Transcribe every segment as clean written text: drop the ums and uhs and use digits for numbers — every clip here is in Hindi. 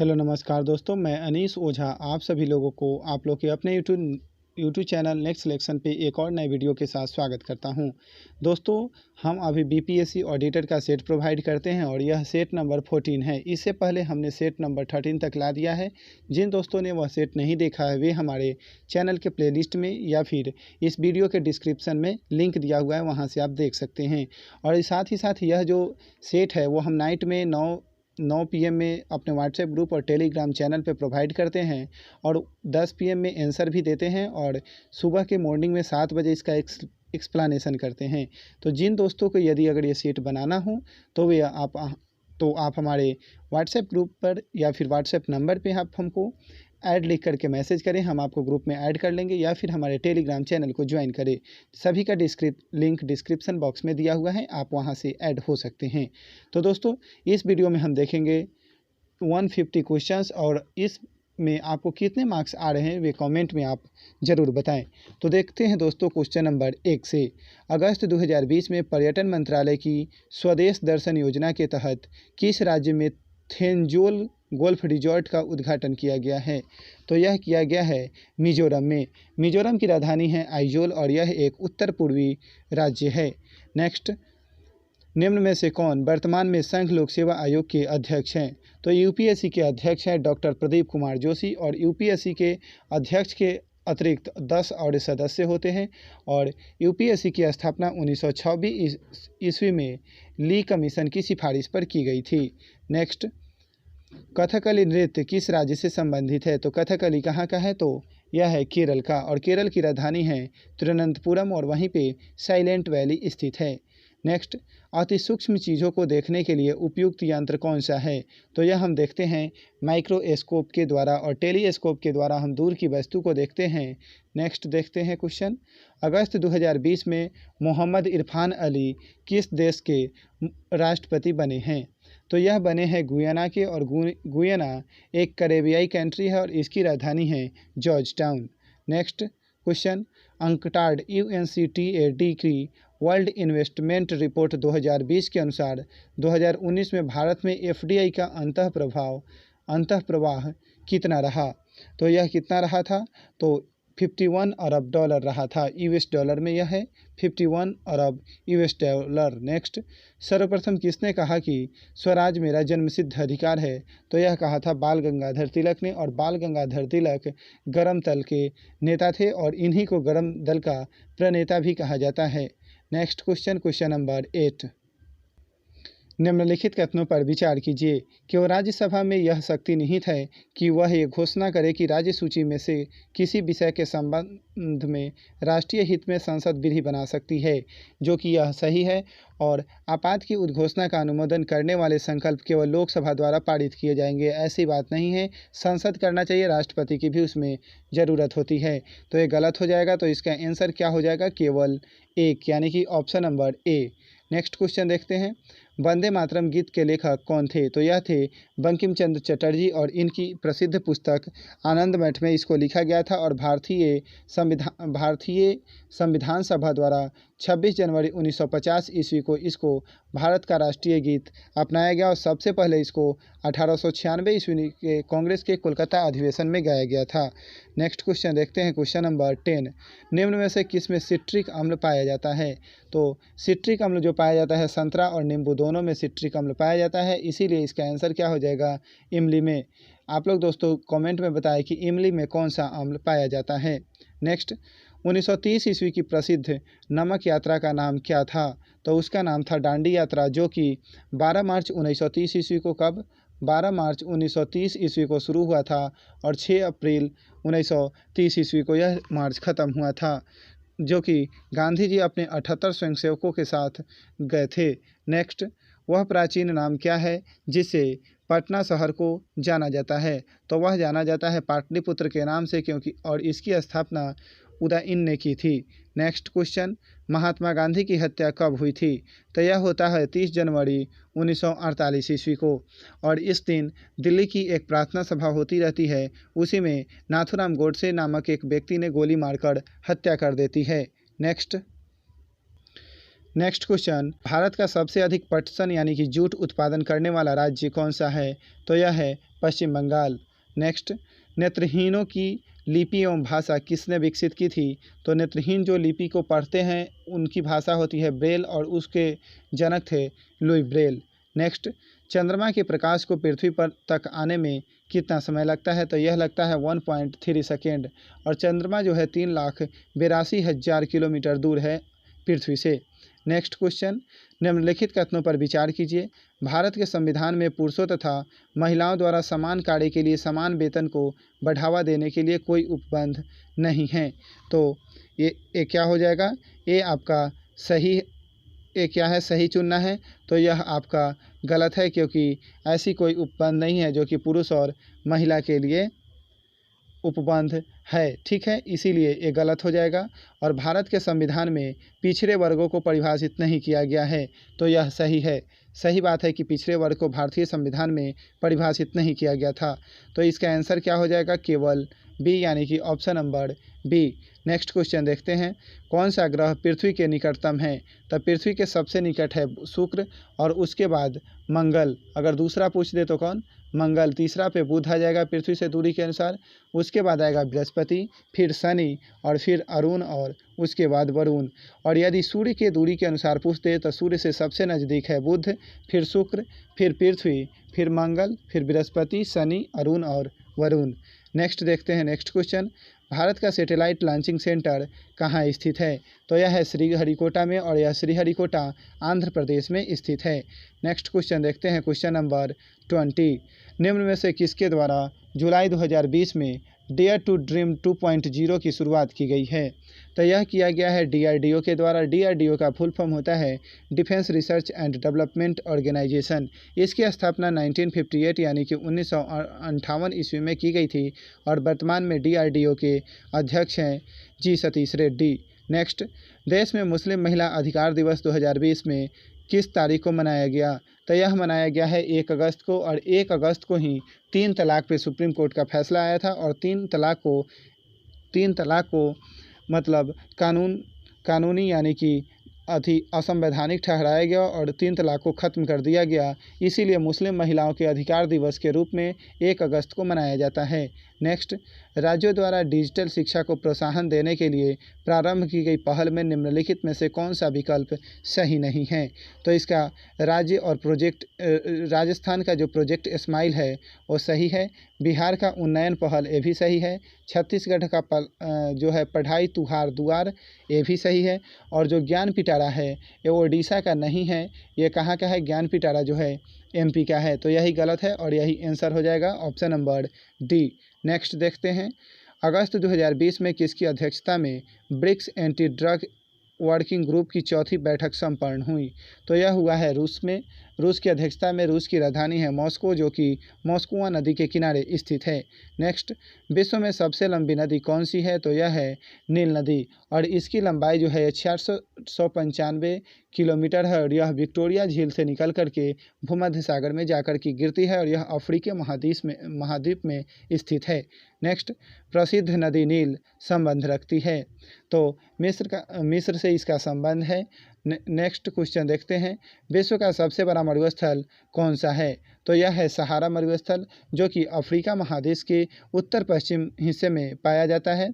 हेलो नमस्कार दोस्तों, मैं अनीस ओझा आप सभी लोगों को आप लोग के अपने यूट्यूब चैनल नेक्स्ट सिलेक्शन पे एक और नए वीडियो के साथ स्वागत करता हूं। दोस्तों, हम अभी बीपीएससी ऑडिटर का सेट प्रोवाइड करते हैं और यह सेट नंबर 14 है। इससे पहले हमने सेट नंबर 13 तक ला दिया है। जिन दोस्तों ने वह सेट नहीं देखा है वे हमारे चैनल के प्लेलिस्ट में या फिर इस वीडियो के डिस्क्रिप्शन में लिंक दिया हुआ है, वहाँ से आप देख सकते हैं। और साथ ही साथ यह जो सेट है वो हम नाइट में 9 PM में अपने व्हाट्सएप ग्रुप और टेलीग्राम चैनल पे प्रोवाइड करते हैं और 10 PM में आंसर भी देते हैं और सुबह के मॉर्निंग में 7 बजे इसका एक्सप्लेनेशन करते हैं। तो जिन दोस्तों को यदि अगर ये सेट बनाना हो तो आप हमारे व्हाट्सएप ग्रुप पर या फिर व्हाट्सएप नंबर पे आप हमको ऐड लिख करके मैसेज करें, हम आपको ग्रुप में ऐड कर लेंगे या फिर हमारे टेलीग्राम चैनल को ज्वाइन करें। सभी का लिंक डिस्क्रिप्शन बॉक्स में दिया हुआ है, आप वहां से ऐड हो सकते हैं। तो दोस्तों, इस वीडियो में हम देखेंगे 150 क्वेश्चंस और इस में आपको कितने मार्क्स आ रहे हैं वे कमेंट में आप ज़रूर बताएं। तो देखते हैं दोस्तों क्वेश्चन नंबर 1 से। अगस्त 2020 में पर्यटन मंत्रालय की स्वदेश दर्शन योजना के तहत किस राज्य में थेंजोल गोल्फ रिजॉर्ट का उद्घाटन किया गया है? तो यह किया गया है मिजोरम में। मिजोरम की राजधानी है आइजोल और यह एक उत्तर पूर्वी राज्य है। नेक्स्ट, निम्न में से कौन वर्तमान में संघ लोक सेवा आयोग के अध्यक्ष हैं? तो यूपीएससी के अध्यक्ष हैं डॉक्टर प्रदीप कुमार जोशी और यूपीएससी के अध्यक्ष के अतिरिक्त 10 और सदस्य होते हैं और यूपीएससी की स्थापना 1926 ईस्वी में ली कमीशन की सिफारिश पर की गई थी। नेक्स्ट, कथकली नृत्य किस राज्य से संबंधित है? तो कथकली कहाँ का है? तो यह है केरल का और केरल की राजधानी है तिरुवनंतपुरम और वहीं पे साइलेंट वैली स्थित है। नेक्स्ट, अति सूक्ष्म चीज़ों को देखने के लिए उपयुक्त यंत्र कौन सा है? तो यह हम देखते हैं माइक्रोस्कोप के द्वारा और टेलीस्कोप के द्वारा हम दूर की वस्तु को देखते हैं। नेक्स्ट देखते हैं क्वेश्चन, अगस्त 2020 में मोहम्मद इरफान अली किस देश के राष्ट्रपति बने हैं? तो यह बने हैं गुयाना के और गुयाना एक कैरेबियाई कंट्री है और इसकी राजधानी है George town. Next question, UNCTAD UNCTAD की वर्ल्ड इन्वेस्टमेंट रिपोर्ट 2020 के अनुसार 2019 में भारत में FDI का अंतःप्रवाह कितना रहा? तो यह कितना रहा था? तो 51 अरब डॉलर रहा था। US डॉलर में यह है 51 अरब US डॉलर। नेक्स्ट, सर्वप्रथम किसने कहा कि स्वराज मेरा जन्मसिद्ध अधिकार है? तो यह कहा था बाल गंगाधर तिलक ने और बाल गंगाधर तिलक गरम दल के नेता थे और इन्हीं को गरम दल का प्रणेता भी कहा जाता है। नेक्स्ट क्वेश्चन नंबर 8, निम्नलिखित कथनों पर विचार कीजिए। क्यों राज्यसभा में यह शक्ति निहित है कि वह ये घोषणा करे कि राज्य सूची में से किसी विषय के संबंध में राष्ट्रीय हित में संसद विधि बना सकती है, जो कि यह सही है और आपात की उद्घोषणा का अनुमोदन करने वाले संकल्प केवल लोकसभा द्वारा पारित किए जाएंगे, ऐसी बात नहीं है। संसद करना चाहिए, राष्ट्रपति की भी उसमें ज़रूरत होती है। तो ये गलत हो जाएगा, तो इसका आंसर क्या हो जाएगा? केवल 1, यानी कि option number A. Next question देखते हैं, वंदे मातरम गीत के लेखक कौन थे? तो यह थे बंकिम चंद्र चटर्जी और इनकी प्रसिद्ध पुस्तक आनंद मठ में इसको लिखा गया था और भारतीय संविधान सभा द्वारा 26 जनवरी 1950 ईस्वी को इसको भारत का राष्ट्रीय गीत अपनाया गया और सबसे पहले इसको 1896 ईस्वी के कांग्रेस के कोलकाता अधिवेशन में गाया गया था। नेक्स्ट क्वेश्चन देखते हैं, क्वेश्चन नंबर 10, निम्न में से किस में सिट्रिक अम्ल पाया जाता है? तो सिट्रिक अम्ल जो पाया जाता है संतरा और नींबू दोनों में सिट्रिक अम्ल पाया जाता है, इसीलिए इसका आंसर क्या हो जाएगा? इमली में। आप लोग दोस्तों कमेंट में बताएं कि इमली में कौन सा अम्ल पाया जाता है। नेक्स्ट, 1930 ईस्वी की प्रसिद्ध नमक यात्रा का नाम क्या था? तो उसका नाम था डांडी यात्रा, जो कि 12 मार्च 1930 ईस्वी को 12 मार्च 1930 ईस्वी को शुरू हुआ था और 6 अप्रैल 1930 ईस्वी को यह मार्च ख़त्म हुआ था, जो कि गांधी जी अपने 78 स्वयंसेवकों के साथ गए थे। नेक्स्ट, वह प्राचीन नाम क्या है जिससे पटना शहर को जाना जाता है? तो वह जाना जाता है पाटलिपुत्र के नाम से, क्योंकि और इसकी स्थापना उदयन ने की थी। नेक्स्ट क्वेश्चन, महात्मा गांधी की हत्या कब हुई थी? तो यह होता है 30 जनवरी 1948 ईस्वी को और इस दिन दिल्ली की एक प्रार्थना सभा होती रहती है, उसी में नाथूराम गोडसे नामक एक व्यक्ति ने गोली मारकर हत्या कर देती है। नेक्स्ट, नेक्स्ट क्वेश्चन, भारत का सबसे अधिक पटसन यानी कि जूट उत्पादन करने वाला राज्य कौन सा है? तो यह है पश्चिम बंगाल। नेक्स्ट, नेत्रहीनों की लिपि एवं भाषा किसने विकसित की थी? तो नेत्रहीन जो लिपि को पढ़ते हैं उनकी भाषा होती है ब्रेल और उसके जनक थे लुई ब्रेल। नेक्स्ट, चंद्रमा के प्रकाश को पृथ्वी पर तक आने में कितना समय लगता है? तो यह लगता है 1.3 सेकेंड और चंद्रमा जो है 3,82,000 किलोमीटर दूर है पृथ्वी से। नेक्स्ट क्वेश्चन, निम्नलिखित कथनों पर विचार कीजिए। भारत के संविधान में पुरुषों तथा महिलाओं द्वारा समान कार्य के लिए समान वेतन को बढ़ावा देने के लिए कोई उपबंध नहीं है। तो ये क्या हो जाएगा? ये आपका सही, ये क्या है, सही चुनना है। तो यह आपका गलत है क्योंकि ऐसी कोई उपबंध नहीं है जो कि पुरुष और महिला के लिए उपबंध है। ठीक है, इसीलिए ये गलत हो जाएगा। और भारत के संविधान में पिछड़े वर्गों को परिभाषित नहीं किया गया है। तो यह सही है, सही बात है कि पिछड़े वर्ग को भारतीय संविधान में परिभाषित नहीं किया गया था। तो इसका आंसर क्या हो जाएगा? केवल बी यानी कि option number B. Next question देखते हैं, कौन सा ग्रह पृथ्वी के निकटतम है? तो पृथ्वी के सबसे निकट है शुक्र और उसके बाद मंगल। अगर दूसरा पूछ दे तो कौन? मंगल। तीसरा पे बुध आ जाएगा पृथ्वी से दूरी के अनुसार। उसके बाद आएगा बृहस्पति, फिर शनि और फिर अरुण और उसके बाद वरुण। और यदि सूर्य के दूरी के अनुसार पूछते तो सूर्य से सबसे नज़दीक है बुध, फिर शुक्र, फिर पृथ्वी, फिर मंगल, फिर बृहस्पति, शनि, अरुण और वरुण। नेक्स्ट देखते हैं नेक्स्ट क्वेश्चन, भारत का सैटेलाइट लॉन्चिंग सेंटर कहाँ स्थित है? तो यह है श्रीहरिकोटा में और यह श्रीहरिकोटा आंध्र प्रदेश में स्थित है। नेक्स्ट क्वेश्चन देखते हैं क्वेश्चन नंबर 20, निम्न में से किसके द्वारा जुलाई 2020 में डेयर टू ड्रीम 2.0 की शुरुआत की गई है? तो यह किया गया है DRDO के द्वारा। DRDO का फुल फॉर्म होता है defence research and development organisation. इसकी स्थापना 1958 यानी कि 1958 ईस्वी में की गई थी और वर्तमान में DRDO के अध्यक्ष हैं जी सतीश रेड्डी। नेक्स्ट, देश में मुस्लिम महिला अधिकार दिवस 2020 में किस तारीख को मनाया गया? तो यह मनाया गया है 1 अगस्त को और 1 अगस्त को ही 3 तलाक पे सुप्रीम कोर्ट का फैसला आया था और 3 तलाक को मतलब कानूनी यानी कि असंवैधानिक ठहराया गया और 3 तलाक को ख़त्म कर दिया गया। इसीलिए मुस्लिम महिलाओं के अधिकार दिवस के रूप में 1 अगस्त को मनाया जाता है। नेक्स्ट, राज्यों द्वारा डिजिटल शिक्षा को प्रोत्साहन देने के लिए प्रारंभ की गई पहल में निम्नलिखित में से कौन सा विकल्प सही नहीं है? तो इसका राज्य और प्रोजेक्ट राजस्थान का जो प्रोजेक्ट स्माइल है वो सही है। बिहार का उन्नयन पहल ये भी सही है। छत्तीसगढ़ का जो है पढ़ाई तुहार दुआर ये भी सही है। और जो ज्ञान पिटारा है ये ओडिशा का नहीं है, ये कहाँ का है? ज्ञान पिटारा जो है MP का है। तो यही गलत है और यही आंसर हो जाएगा ऑप्शन नंबर डी। नेक्स्ट देखते हैं, अगस्त 2020 में किसकी अध्यक्षता में BRICS anti drug working group की चौथी बैठक संपन्न हुई? तो यह हुआ है रूस में। रूस की अध्यक्षता में, रूस की राजधानी है मॉस्को जो कि मॉस्कोवा नदी के किनारे स्थित है। नेक्स्ट, विश्व में सबसे लंबी नदी कौन सी है? तो यह है नील नदी और इसकी लंबाई जो है 695 किलोमीटर है और यह विक्टोरिया झील से निकल करके भूमध्य सागर में जाकर के गिरती है और यह अफ्रीकी महाद्वीप में स्थित है। नेक्स्ट, प्रसिद्ध नदी नील संबंध रखती है। तो मिस्र से इसका संबंध है। नेक्स्ट क्वेश्चन देखते हैं, विश्व का सबसे बड़ा मरुस्थल कौन सा है? तो यह है सहारा मरुस्थल जो कि अफ्रीका महादेश के उत्तर पश्चिम हिस्से में पाया जाता है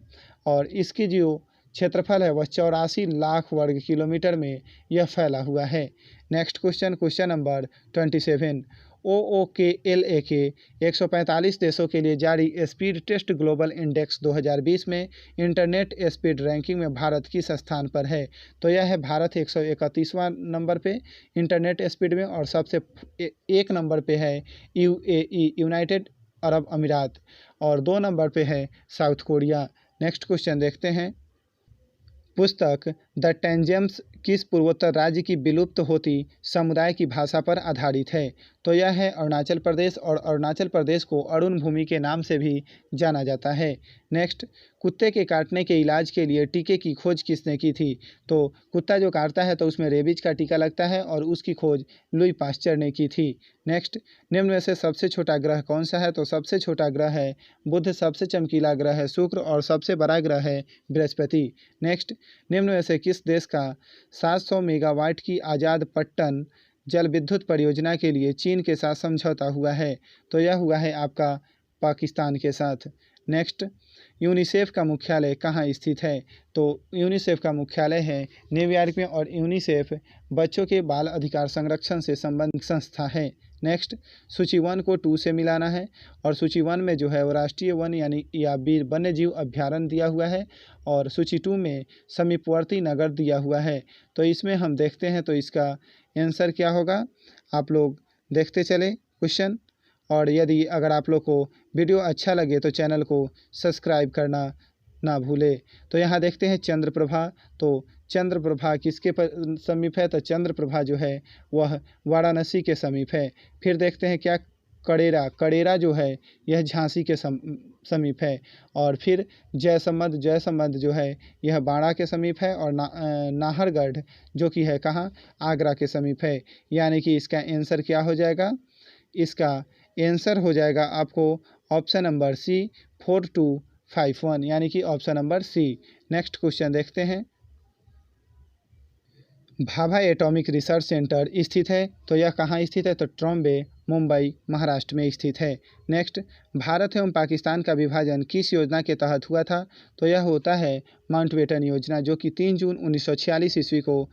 और इसकी जो क्षेत्रफल है वह 84 लाख वर्ग किलोमीटर में यह फैला हुआ है। नेक्स्ट क्वेश्चन नंबर 27, OOKLA के 145 देशों के लिए जारी स्पीड टेस्ट ग्लोबल इंडेक्स 2020 में इंटरनेट स्पीड रैंकिंग में भारत किस स्थान पर है? तो यह है भारत 131वां नंबर पे इंटरनेट स्पीड में और सबसे 1 नंबर पे है UAE यूनाइटेड अरब अमीरात और 2 नंबर पे है साउथ कोरिया। नेक्स्ट क्वेश्चन देखते हैं, पुस्तक द टेंजेम्स किस पूर्वोत्तर राज्य की विलुप्त होती समुदाय की भाषा पर आधारित है? तो यह है अरुणाचल प्रदेश और अरुणाचल प्रदेश को अरुण भूमि के नाम से भी जाना जाता है। नेक्स्ट, कुत्ते के काटने के इलाज के लिए टीके की खोज किसने की थी? तो कुत्ता जो काटता है तो उसमें रेबीज का टीका लगता है और उसकी खोज लुई पास्चर ने की थी। नेक्स्ट, निम्न में से सबसे छोटा ग्रह कौन सा है? तो सबसे छोटा ग्रह है बुध, सबसे चमकीला ग्रह है शुक्र और सबसे बड़ा ग्रह है बृहस्पति। नेक्स्ट, निम्न में से किस देश का 700 मेगावाट की आज़ाद पट्टन जल विद्युत परियोजना के लिए चीन के साथ समझौता हुआ है। तो यह हुआ है आपका पाकिस्तान के साथ। नेक्स्ट, यूनिसेफ का मुख्यालय कहाँ स्थित है? तो यूनिसेफ का मुख्यालय है न्यूयॉर्क में और यूनिसेफ बच्चों के बाल अधिकार संरक्षण से संबंधित संस्था है। नेक्स्ट, सूची 1 को 2 से मिलाना है और सूची 1 में जो है वो राष्ट्रीय वन यानी या वीर वन्य जीव अभ्यारण्य दिया हुआ है और सूची 2 में समीपवर्ती नगर दिया हुआ है। तो इसमें हम देखते हैं तो इसका आंसर क्या होगा, आप लोग देखते चले क्वेश्चन। और यदि अगर आप लोग को वीडियो अच्छा लगे तो चैनल को सब्सक्राइब करना ना भूले। तो यहाँ देखते हैं चंद्रप्रभा, तो चंद्रप्रभा किसके समीप है? तो चंद्रप्रभा जो है वह वाराणसी के समीप है। फिर देखते हैं क्या, कड़ेरा, कड़ेरा जो है यह झांसी के समीप है। और फिर जयसंबंध, जयसंबंध जो है यह बाड़ा के समीप है और नाहरगढ़ जो कि है कहाँ? आगरा के समीप है। यानी कि इसका आंसर क्या हो जाएगा? इसका आंसर हो जाएगा आपको ऑप्शन नंबर सी 4251, यानी कि option number C. Next question देखते हैं, भाभा एटॉमिक रिसर्च सेंटर स्थित है, तो यह कहाँ स्थित है? तो ट्रॉम्बे, मुंबई, महाराष्ट्र में स्थित है। नेक्स्ट, भारत एवं पाकिस्तान का विभाजन किस योजना के तहत हुआ था? तो यह होता है माउंटबेटन योजना, जो कि 3 जून 1947 ईस्वी को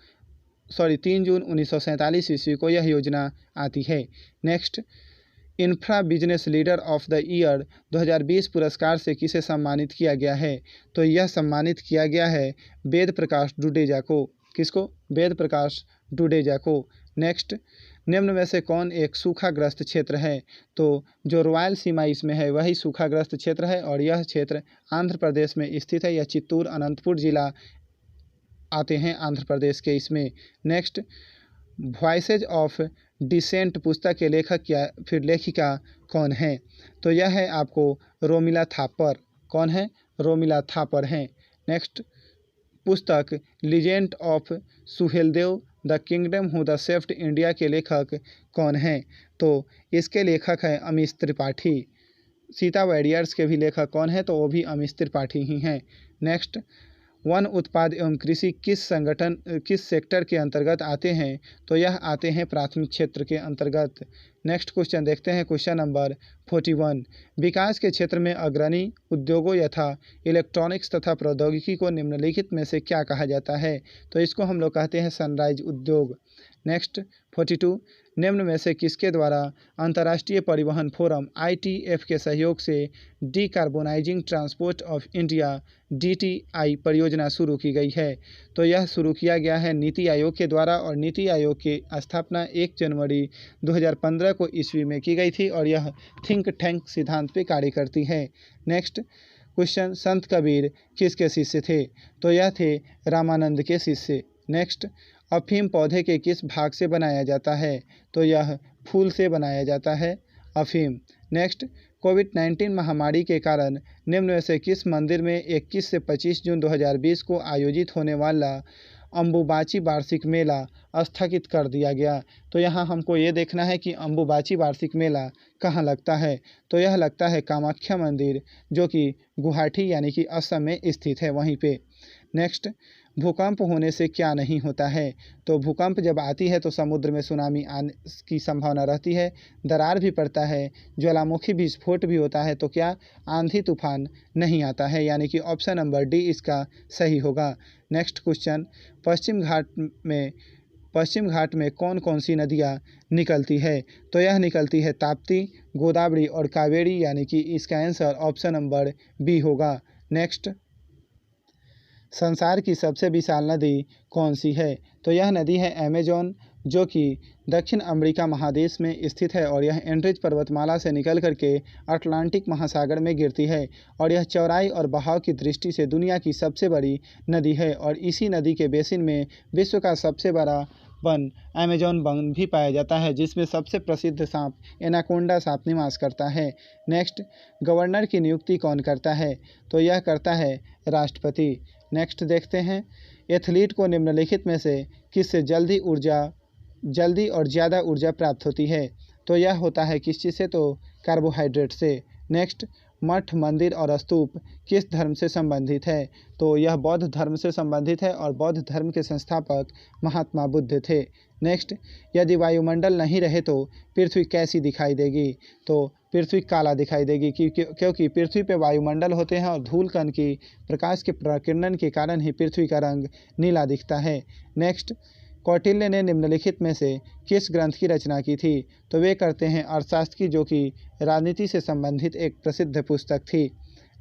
3 जून 1947 ईस्वी को यह योजना आती है। Next, infra business leader of the year 2020 पुरस्कार से किसे सम्मानित किया गया है? तो यह सम्मानित किया गया है वेद प्रकाश डुडेजा को। किसको? वेद प्रकाश डुडेजा को। नेक्स्ट, निम्न में से कौन एक सूखाग्रस्त क्षेत्र है? तो जो रॉयल सीमा इसमें है वही सूखाग्रस्त क्षेत्र है और यह क्षेत्र आंध्र प्रदेश में स्थित है। यह चित्तूर, अनंतपुर जिला आते हैं आंध्र प्रदेश के इसमें। नेक्स्ट, वॉइसेज ऑफ डिसेंट पुस्तक के लेखक या फिर लेखिका कौन है? तो यह है आपको रोमिला थापर। कौन है? रोमिला थापर हैं। नेक्स्ट, पुस्तक legend of Suheldev the kingdom who the saved India के लेखक कौन हैं? तो इसके लेखक हैं अमीश त्रिपाठी। सीता वॉरियर्स के भी लेखक कौन है? तो वो भी अमीश त्रिपाठी ही हैं। नेक्स्ट, वन उत्पाद एवं कृषि किस संगठन, किस सेक्टर के अंतर्गत आते हैं? तो यह आते हैं प्राथमिक क्षेत्र के अंतर्गत। नेक्स्ट क्वेश्चन देखते हैं, क्वेश्चन नंबर 41, विकास के क्षेत्र में अग्रणी उद्योगों यथा इलेक्ट्रॉनिक्स तथा प्रौद्योगिकी को निम्नलिखित में से क्या कहा जाता है? तो इसको हम लोग कहते हैं सनराइज उद्योग। नेक्स्ट 42, निम्न में से किसके द्वारा अंतर्राष्ट्रीय परिवहन फोरम ITF के सहयोग से decarbonising transport of India DTI परियोजना शुरू की गई है? तो यह शुरू किया गया है नीति आयोग के द्वारा और नीति आयोग की स्थापना 1 जनवरी 2015 को ईस्वी में की गई थी और यह थिंक टैंक सिद्धांत पे कार्य करती है। नेक्स्ट क्वेश्चन, संत कबीर किसके शिष्य थे? तो यह थे रामानंद के शिष्य। नेक्स्ट, अफीम पौधे के किस भाग से बनाया जाता है? तो यह फूल से बनाया जाता है अफीम। नेक्स्ट, कोविड-19 महामारी के कारण निम्न में से किस मंदिर में 21 से 25 जून 2020 को आयोजित होने वाला अम्बुबाची वार्षिक मेला स्थगित कर दिया गया? तो यहाँ हमको ये देखना है कि अम्बुबाची वार्षिक मेला कहाँ लगता है? तो यह लगता है कामाख्या मंदिर, जो कि गुवाहाटी यानी कि असम में स्थित है, वहीं पे। नेक्स्ट, भूकंप होने से क्या नहीं होता है? तो भूकंप जब आती है तो समुद्र में सुनामी आने की संभावना रहती है, दरार भी पड़ता है, ज्वालामुखी विस्फोट भी होता है, तो क्या आंधी तूफान नहीं आता है? यानी कि ऑप्शन नंबर डी इसका सही होगा। नेक्स्ट क्वेश्चन, पश्चिम घाट में कौन कौन सी नदियाँ निकलती है? तो यह निकलती है ताप्ती, गोदावरी और कावेरी, यानी कि इसका आंसर ऑप्शन नंबर बी होगा। नेक्स्ट, संसार की सबसे विशाल नदी कौन सी है? तो यह नदी है अमेजॉन, जो कि दक्षिण अमेरिका महादेश में स्थित है और यह एंड्रीज पर्वतमाला से निकल करके अटलांटिक महासागर में गिरती है और यह चौड़ाई और बहाव की दृष्टि से दुनिया की सबसे बड़ी नदी है और इसी नदी के बेसिन में विश्व का सबसे बड़ा वन अमेजॉन वन भी पाया जाता है, जिसमें सबसे प्रसिद्ध सांप एनाकोंडा सांप निवास करता है। नेक्स्ट, गवर्नर की नियुक्ति कौन करता है? तो यह करता है राष्ट्रपति। नेक्स्ट देखते हैं, एथलीट को निम्नलिखित में से किससे जल्दी और ज़्यादा ऊर्जा प्राप्त होती है? तो यह होता है किस चीज़ से? तो कार्बोहाइड्रेट से। नेक्स्ट, मठ, मंदिर और स्तूप किस धर्म से संबंधित है? तो यह बौद्ध धर्म से संबंधित है और बौद्ध धर्म के संस्थापक महात्मा बुद्ध थे। नेक्स्ट, यदि वायुमंडल नहीं रहे तो पृथ्वी कैसी दिखाई देगी? तो पृथ्वी काला दिखाई देगी क्योंकि पृथ्वी पे वायुमंडल होते हैं और धूल कण की प्रकाश के प्रकीर्णन के कारण ही पृथ्वी का रंग नीला दिखता है। नेक्स्ट, कौटिल्य ने निम्नलिखित में से किस ग्रंथ की रचना की थी? तो वे करते हैं अर्थशास्त्र की, जो कि राजनीति से संबंधित एक प्रसिद्ध पुस्तक थी।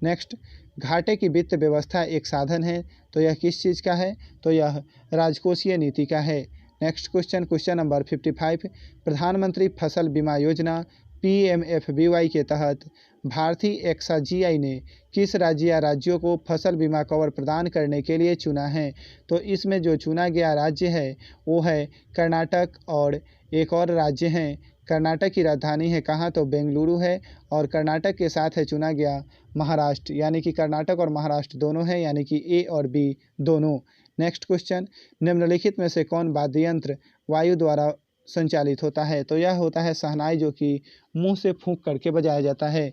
नेक्स्ट, घाटे की वित्त व्यवस्था एक साधन है, तो यह किस चीज़ का है? तो यह राजकोषीय नीति का है। नेक्स्ट क्वेश्चन, क्वेश्चन नंबर 55, प्रधानमंत्री फसल बीमा योजना PMFBY के तहत भारतीय एक्साजीआई ने किस राज्य या राज्यों को फसल बीमा कवर प्रदान करने के लिए चुना है? तो इसमें जो चुना गया राज्य है वो है कर्नाटक, और एक और राज्य हैं। कर्नाटक की राजधानी है कहाँ? तो बेंगलुरु है, और कर्नाटक के साथ है चुना गया महाराष्ट्र, यानी कि कर्नाटक और महाराष्ट्र दोनों हैं, यानी कि A और B दोनों। नेक्स्ट क्वेश्चन, निम्नलिखित में से कौन वाद्य यंत्र वायु द्वारा संचालित होता है? तो यह होता है शहनाई, जो कि मुंह से फूंक करके बजाया जाता है।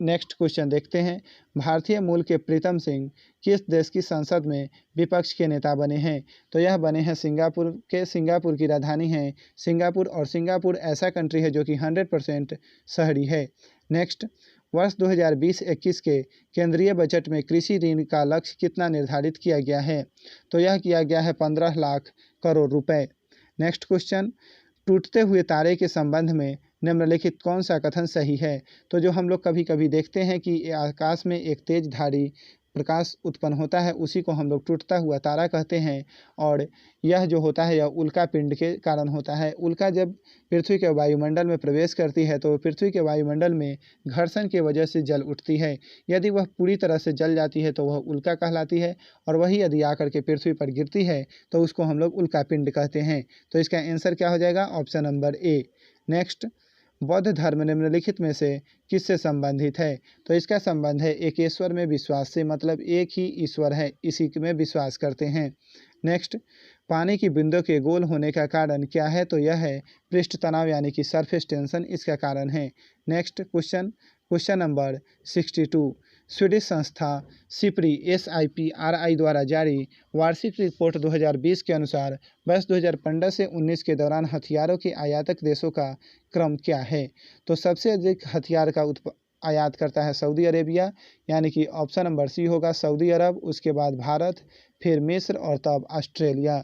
नेक्स्ट क्वेश्चन देखते हैं, भारतीय मूल के प्रीतम सिंह किस देश की संसद में विपक्ष के नेता बने हैं? तो यह बने हैं सिंगापुर के। सिंगापुर की राजधानी है सिंगापुर, और सिंगापुर ऐसा कंट्री है जो कि 100% शहरी है। नेक्स्ट, वर्ष 2020-21 के केंद्रीय बजट में कृषि ऋण का लक्ष्य कितना निर्धारित किया गया है? तो यह किया गया है 15 लाख करोड़ रुपए। नेक्स्ट क्वेश्चन, टूटते हुए तारे के संबंध में निम्नलिखित कौन सा कथन सही है? तो जो हम लोग कभी कभी देखते हैं कि आकाश में एक तेज धारी प्रकाश उत्पन्न होता है, उसी को हम लोग टूटता हुआ तारा कहते हैं, और यह जो होता है यह उल्का पिंड के कारण होता है। उल्का जब पृथ्वी के वायुमंडल में प्रवेश करती है तो पृथ्वी के वायुमंडल में घर्षण की वजह से जल उठती है। यदि वह पूरी तरह से जल जाती है तो वह उल्का कहलाती है, और वही यदि आकर के पृथ्वी पर गिरती है तो उसको हम लोग उल्का पिंड कहते हैं। तो इसका आंसर क्या हो जाएगा? Option number A। नेक्स्ट, बौद्ध धर्म निम्नलिखित में से किससे संबंधित है? तो इसका संबंध है एकेश्वर में विश्वास से, मतलब एक ही ईश्वर है, इसी में विश्वास करते हैं। नेक्स्ट, पानी की बूंदों के गोल होने का कारण क्या है? तो यह है पृष्ठ तनाव, यानी कि सरफेस टेंशन इसका कारण है। Next question, question number 62, Swedish संस्था सिप्री SIPRI द्वारा जारी वार्षिक रिपोर्ट 2020 के अनुसार वर्ष 2015 से 19 के दौरान हथियारों के आयातक देशों का क्रम क्या है? तो सबसे अधिक हथियार का आयात करता है सऊदी अरेबिया, यानी कि ऑप्शन नंबर C होगा सऊदी अरब, उसके बाद भारत, फिर मिस्र और तब ऑस्ट्रेलिया।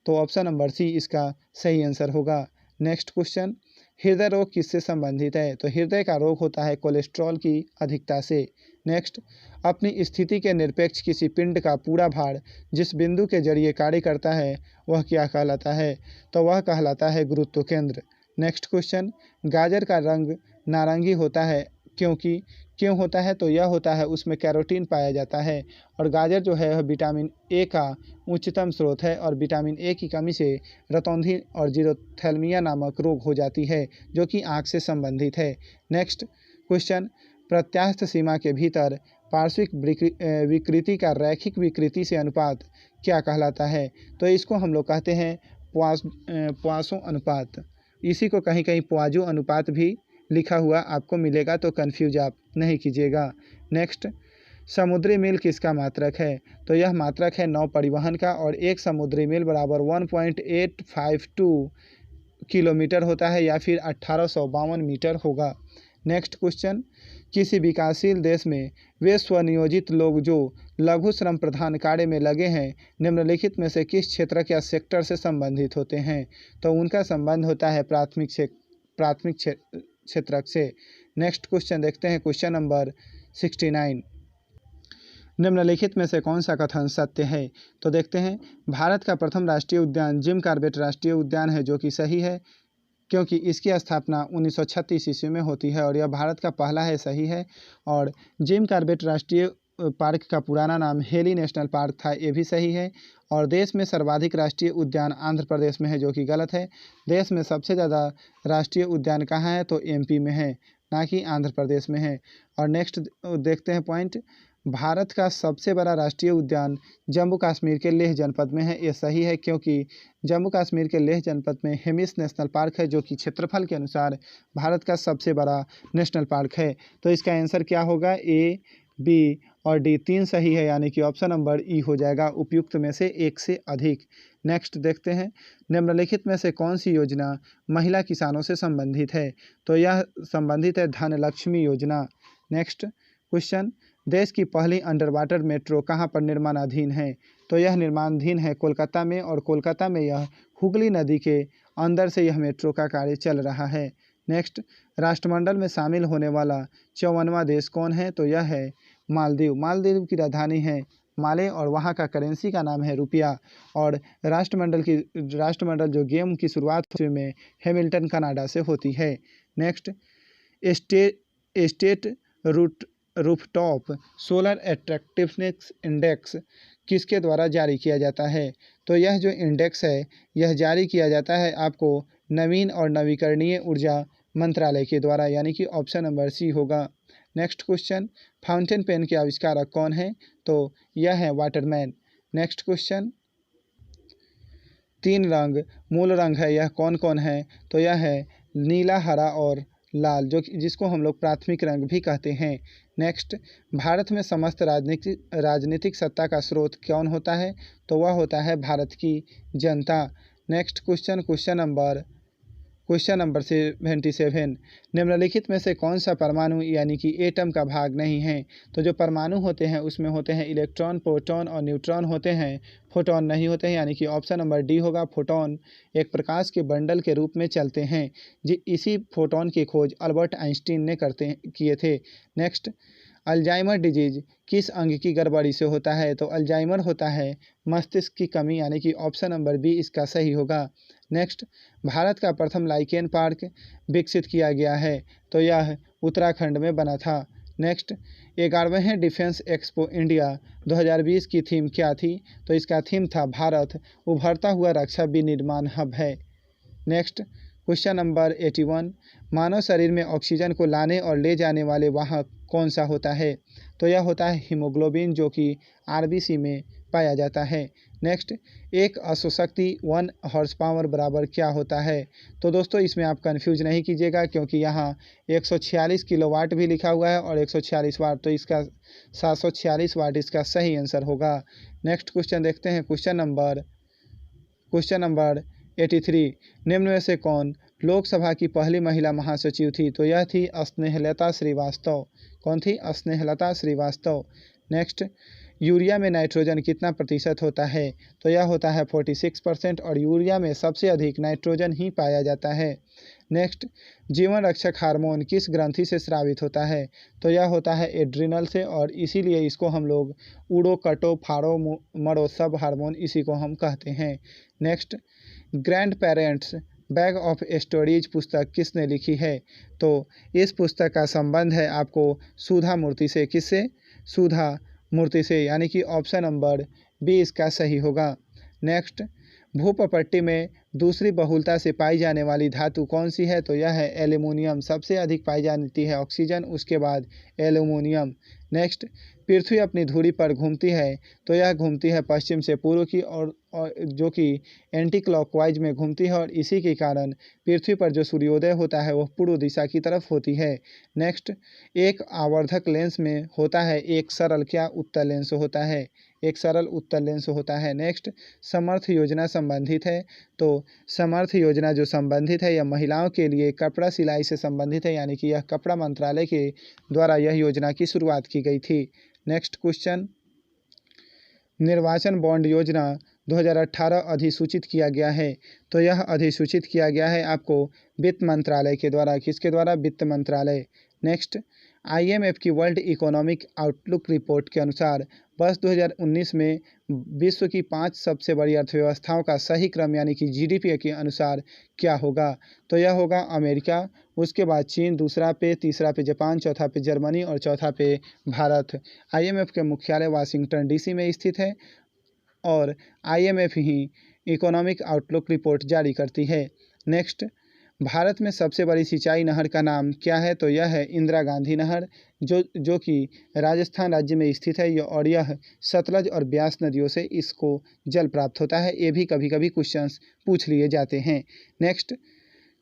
तो ऑप्शन नंबर C इसका सही आंसर होगा। नेक्स्ट क्वेश्चन, हृदय रोग किससे संबंधित है? तो हृदय का रोग होता है कोलेस्ट्रॉल की अधिकता से। नेक्स्ट, अपनी स्थिति के निरपेक्ष किसी पिंड का पूरा भार जिस बिंदु के जरिए कार्य करता है वह क्या कहलाता है? तो वह कहलाता है गुरुत्व केंद्र। नेक्स्ट क्वेश्चन, गाजर का रंग नारंगी होता है क्यों होता है? तो यह होता है उसमें कैरोटीन पाया जाता है, और गाजर जो है वह विटामिन A का उच्चतम स्रोत है, और विटामिन A की कमी से रतौंधी और जीरोथैल्मिया नामक रोग हो जाती है, जो कि आँख से संबंधित है। नेक्स्ट क्वेश्चन, प्रत्यास्थ सीमा के भीतर पार्श्विक विकृति का रैखिक विकृति से अनुपात क्या कहलाता है? तो इसको हम लोग कहते हैं प्वासो अनुपात। इसी को कहीं कहीं प्वाजो अनुपात भी लिखा हुआ आपको मिलेगा, तो कंफ्यूज आप नहीं कीजिएगा। नेक्स्ट, समुद्री मील किसका मात्रक है? तो यह मात्रक है नौ परिवहन का, और एक समुद्री मील बराबर 1.852 किलोमीटर होता है, या फिर 1852 मीटर होगा। नेक्स्ट क्वेश्चन, किसी विकासशील देश में वे स्वनियोजित लोग जो लघु श्रम प्रधान कार्य में लगे हैं निम्नलिखित में से किस क्षेत्र या सेक्टर से संबंधित होते हैं? तो उनका संबंध होता है प्राथमिक क्षेत्र से। नेक्स्ट क्वेश्चन देखते हैं, क्वेश्चन नंबर 69, निम्नलिखित में से कौन सा कथन सत्य है? तो देखते हैं, भारत का प्रथम राष्ट्रीय उद्यान जिम कॉर्बेट राष्ट्रीय उद्यान है, जो कि सही है क्योंकि इसकी स्थापना 1936 ईस्वी में होती है, और यह भारत का पहला है, सही है। और जिम कॉर्बेट राष्ट्रीय पार्क का पुराना नाम हेली नेशनल पार्क था, ये भी सही है। और देश में सर्वाधिक राष्ट्रीय उद्यान आंध्र प्रदेश में है, जो कि गलत है। देश में सबसे ज़्यादा राष्ट्रीय उद्यान कहाँ है? तो MP में है, ना कि आंध्र प्रदेश में है। और नेक्स्ट देखते हैं पॉइंट, भारत का सबसे बड़ा राष्ट्रीय उद्यान जम्मू कश्मीर के लेह जनपद में है। ये सही है क्योंकि जम्मू कश्मीर के लेह जनपद में हेमिस नेशनल पार्क है, जो कि क्षेत्रफल के अनुसार भारत का सबसे बड़ा नेशनल पार्क है। तो इसका आंसर क्या होगा? ए, बी और डी तीन सही है, यानी कि ऑप्शन नंबर ई हो जाएगा उपयुक्त में से एक से अधिक। नेक्स्ट देखते हैं, निम्नलिखित में से कौन सी योजना महिला किसानों से संबंधित है? तो यह संबंधित है धन लक्ष्मी योजना। नेक्स्ट क्वेश्चन, देश की पहली अंडर वाटर मेट्रो कहाँ पर निर्माणाधीन है? तो यह निर्माणाधीन है कोलकाता में, और कोलकाता में यह हुगली नदी के अंदर से यह मेट्रो का कार्य चल रहा है। नेक्स्ट, राष्ट्रमंडल में शामिल होने वाला 54वां देश कौन है? तो यह है मालदीव। मालदीव की राजधानी है माले और वहाँ का करेंसी का नाम है रुपया। और राष्ट्रमंडल जो गेम की शुरुआत में हैमिल्टन कनाडा से होती है। Next, state rooftop solar attractiveness index किसके द्वारा जारी किया जाता है? तो यह जो इंडेक्स है यह जारी किया जाता है आपको नवीन और नवीकरणीय ऊर्जा मंत्रालय के द्वारा, यानी कि ऑप्शन नंबर सी होगा। नेक्स्ट क्वेश्चन, फाउंटेन पेन के आविष्कारक कौन है? तो यह है वाटरमैन। नेक्स्ट क्वेश्चन, तीन रंग मूल रंग है, यह कौन कौन है? तो यह है नीला, हरा और लाल, जिसको हम लोग प्राथमिक रंग भी कहते हैं। नेक्स्ट, भारत में समस्त राजनीतिक सत्ता का स्रोत कौन होता है? तो वह होता है भारत की जनता। नेक्स्ट क्वेश्चन, क्वेश्चन नंबर 77, निम्नलिखित में से कौन सा परमाणु यानी कि एटम का भाग नहीं है? तो जो परमाणु होते हैं उसमें होते हैं इलेक्ट्रॉन, प्रोटॉन और न्यूट्रॉन होते हैं, फोटॉन नहीं होते हैं, यानी कि ऑप्शन नंबर डी होगा। फोटॉन एक प्रकाश के बंडल के रूप में चलते हैं। इसी फोटॉन की खोज अल्बर्ट आइंस्टीन ने किए थे। नेक्स्ट, अल्जाइमर डिजीज किस अंग की गड़बड़ी से होता है? तो अल्जाइमर होता है मस्तिष्क की कमी, यानी कि ऑप्शन नंबर बी इसका सही होगा। नेक्स्ट, भारत का प्रथम लाइकेन पार्क विकसित किया गया है, तो यह उत्तराखंड में बना था। नेक्स्ट, 11वें डिफेंस एक्सपो इंडिया 2020 की थीम क्या थी? तो इसका थीम था भारत उभरता हुआ रक्षा विनिर्माण हब है। नेक्स्ट, क्वेश्चन नंबर 81, मानव शरीर में ऑक्सीजन को लाने और ले जाने वाले वाहक कौन सा होता है? तो यह होता है हीमोग्लोबिन, जो कि आरबीसी में पाया जाता है। नेक्स्ट, एक अश्वशक्ति 1 हॉर्स पावर बराबर क्या होता है? तो दोस्तों इसमें आप कंफ्यूज नहीं कीजिएगा, क्योंकि यहाँ 146 किलोवाट भी लिखा हुआ है और 146 वाट, तो इसका 746 वाट इसका सही आंसर होगा। नेक्स्ट क्वेश्चन देखते हैं, क्वेश्चन नंबर 83, निम्न में से कौन लोकसभा की पहली महिला महासचिव थी? तो यह थी स्नेहलता श्रीवास्तव। कौन थी? स्नेहलता श्रीवास्तव। नेक्स्ट, यूरिया में नाइट्रोजन कितना प्रतिशत होता है? तो यह होता है 46%, और यूरिया में सबसे अधिक नाइट्रोजन ही पाया जाता है। नेक्स्ट, जीवन रक्षक हार्मोन किस ग्रंथि से स्रावित होता है? तो यह होता है एड्रिनल से, और इसीलिए इसको हम लोग उडो कटो फाड़ो मरो सब हार्मोन इसी को हम कहते हैं। Next, grand parents bag of stories पुस्तक किसने लिखी है? तो इस पुस्तक का संबंध है आपको सुधा मूर्ति से। किससे? सुधा मूर्ति से, यानी कि ऑप्शन नंबर बी इसका सही होगा। नेक्स्ट, भूप्रपट्टी में दूसरी बहुलता से पाई जाने वाली धातु कौन सी है? तो यह है एल्युमिनियम। सबसे अधिक पाई जाती है ऑक्सीजन, उसके बाद एल्युमिनियम। नेक्स्ट, पृथ्वी अपनी धुरी पर घूमती है, तो यह घूमती है पश्चिम से पूर्व की और जो कि एंटी क्लॉकवाइज में घूमती है, और इसी के कारण पृथ्वी पर जो सूर्योदय होता है वह पूर्व दिशा की तरफ होती है। नेक्स्ट, एक आवर्धक लेंस में होता है एक सरल क्या उत्तल लेंस होता है? एक सरल उत्तल लेंस होता है। नेक्स्ट, समर्थ योजना संबंधित है, तो समर्थ योजना जो संबंधित है यह महिलाओं के लिए कपड़ा सिलाई से संबंधित है, यानी कि यह कपड़ा मंत्रालय के द्वारा यह योजना की शुरुआत की गई थी। नेक्स्ट क्वेश्चन, निर्वाचन बॉन्ड योजना 2018 अधिसूचित किया गया है, तो यह अधिसूचित किया गया है आपको वित्त मंत्रालय के द्वारा। किसके द्वारा? वित्त मंत्रालय। नेक्स्ट, IMF की वर्ल्ड इकोनॉमिक आउटलुक रिपोर्ट के अनुसार वर्ष 2019 में विश्व की 5 सबसे बड़ी अर्थव्यवस्थाओं का सही क्रम यानी कि GDP के अनुसार क्या होगा? तो यह होगा अमेरिका, उसके बाद चीन दूसरा पे, तीसरा पे जापान, चौथा पे जर्मनी और चौथा पे भारत। IMF के मुख्यालय वाशिंगटन DC में स्थित है, और IMF ही इकोनॉमिक आउटलुक रिपोर्ट जारी करती है। नेक्स्ट, भारत में सबसे बड़ी सिंचाई नहर का नाम क्या है? तो यह है इंदिरा गांधी नहर, जो कि राजस्थान राज्य में स्थित है और यह सतलज और ब्यास नदियों से इसको जल प्राप्त होता है। ये भी कभी कभी क्वेश्चंस पूछ लिए जाते हैं। नेक्स्ट,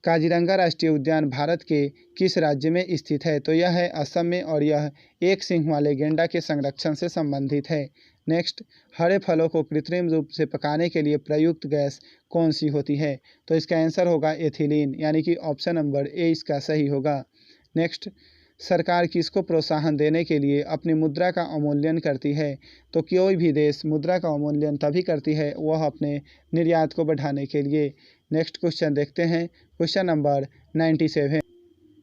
काजीरंगा राष्ट्रीय उद्यान भारत के किस राज्य में स्थित है? तो यह है असम में और यह एक सींग वाले गैंडा के संरक्षण से संबंधित है। नेक्स्ट, हरे फलों को कृत्रिम रूप से पकाने के लिए प्रयुक्त गैस कौन सी होती है? तो इसका आंसर होगा एथिलीन, यानी कि ऑप्शन नंबर ए इसका सही होगा। नेक्स्ट, सरकार किसको प्रोत्साहन देने के लिए अपनी मुद्रा का अवमूल्यन करती है? तो कोई भी देश मुद्रा का अवमूल्यन तभी करती है वह अपने निर्यात को बढ़ाने के लिए। नेक्स्ट क्वेश्चन देखते हैं, क्वेश्चन नंबर 97।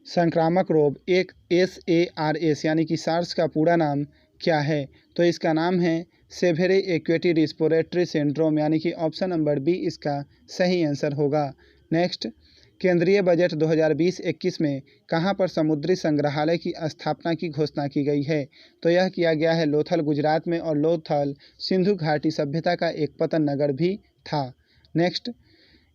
संक्रामक रोग एक SARS यानी कि सार्स का पूरा नाम क्या है? तो इसका नाम है सेवेरे एक्वेटी रिस्पिरेटरी सिंड्रोम, यानी कि ऑप्शन नंबर बी इसका सही आंसर होगा। नेक्स्ट, केंद्रीय बजट 2020-21 में कहां पर समुद्री संग्रहालय की स्थापना की घोषणा की गई है? तो यह किया गया है लोथल गुजरात में और लोथल सिंधु घाटी सभ्यता का एक पतन नगर भी था। नेक्स्ट,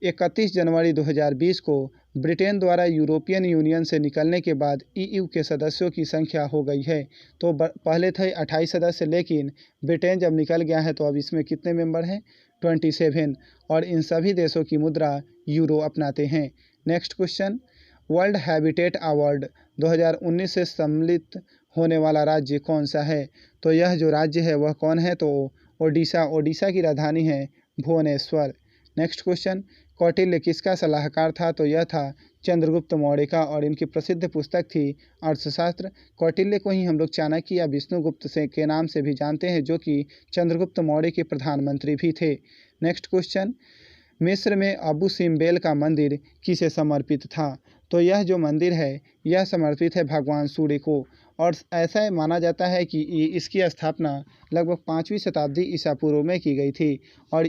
31 जनवरी 2020 को ब्रिटेन द्वारा यूरोपियन यूनियन से निकलने के बाद EU के सदस्यों की संख्या हो गई है। तो पहले थे 28 सदस्य, लेकिन ब्रिटेन जब निकल गया है तो अब इसमें कितने मेंबर हैं? 27, और इन सभी देशों की मुद्रा यूरो अपनाते हैं। Next question, world habitat award 2019 से सम्मिलित होने वाला राज्य कौन सा है? तो यह जो राज्य है वह कौन है? तो ओडिशा की राजधानी है भुवनेश्वर। नेक्स्ट क्वेश्चन, कौटिल्य किसका सलाहकार था? तो यह था चंद्रगुप्त मौर्य का और इनकी प्रसिद्ध पुस्तक थी अर्थशास्त्र। कौटिल्य को ही हम लोग चाणक्य या विष्णुगुप्त से के नाम से भी जानते हैं, जो कि चंद्रगुप्त मौर्य के प्रधानमंत्री भी थे। नेक्स्ट क्वेश्चन, मिस्र में अबू सिम्बेल का मंदिर किसे समर्पित था? तो यह जो मंदिर है यह समर्पित है भगवान सूर्य को, और ऐसा माना जाता है कि इसकी स्थापना लगभग 5वीं शताब्दी ईसा पूर्व में की गई थी। और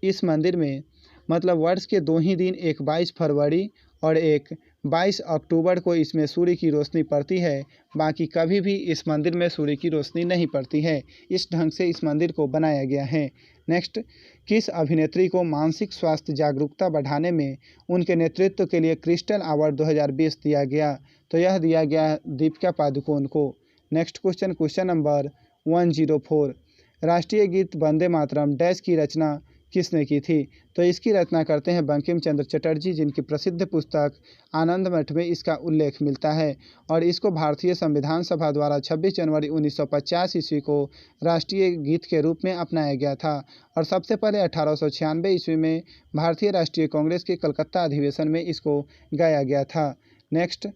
इस मंदिर में मतलब वर्ष के 2 ही दिन, एक 22 फरवरी और एक 22 अक्टूबर को इसमें सूर्य की रोशनी पड़ती है। बाकी कभी भी इस मंदिर में सूर्य की रोशनी नहीं पड़ती है। इस ढंग से इस मंदिर को बनाया गया है। नेक्स्ट, किस अभिनेत्री को मानसिक स्वास्थ्य जागरूकता बढ़ाने में उनके नेतृत्व के लिए क्रिस्टल अवार्ड 2020 दिया गया? तो यह दिया गया दीपिका पादुकोण को। Next question, question number 104। राष्ट्रीय गीत वंदे मातरम डैश की रचना किसने की थी? तो इसकी रचना करते हैं बंकिम चंद्र चटर्जी, जिनकी प्रसिद्ध पुस्तक आनंद मठ में इसका उल्लेख मिलता है। और इसको भारतीय संविधान सभा द्वारा 26 जनवरी 1950 ईस्वी को राष्ट्रीय गीत के रूप में अपनाया गया था। और सबसे पहले 1896 ईस्वी में भारतीय राष्ट्रीय कांग्रेस के कलकत्ता अधिवेशन में इसको गाया गया था। नेक्स्ट,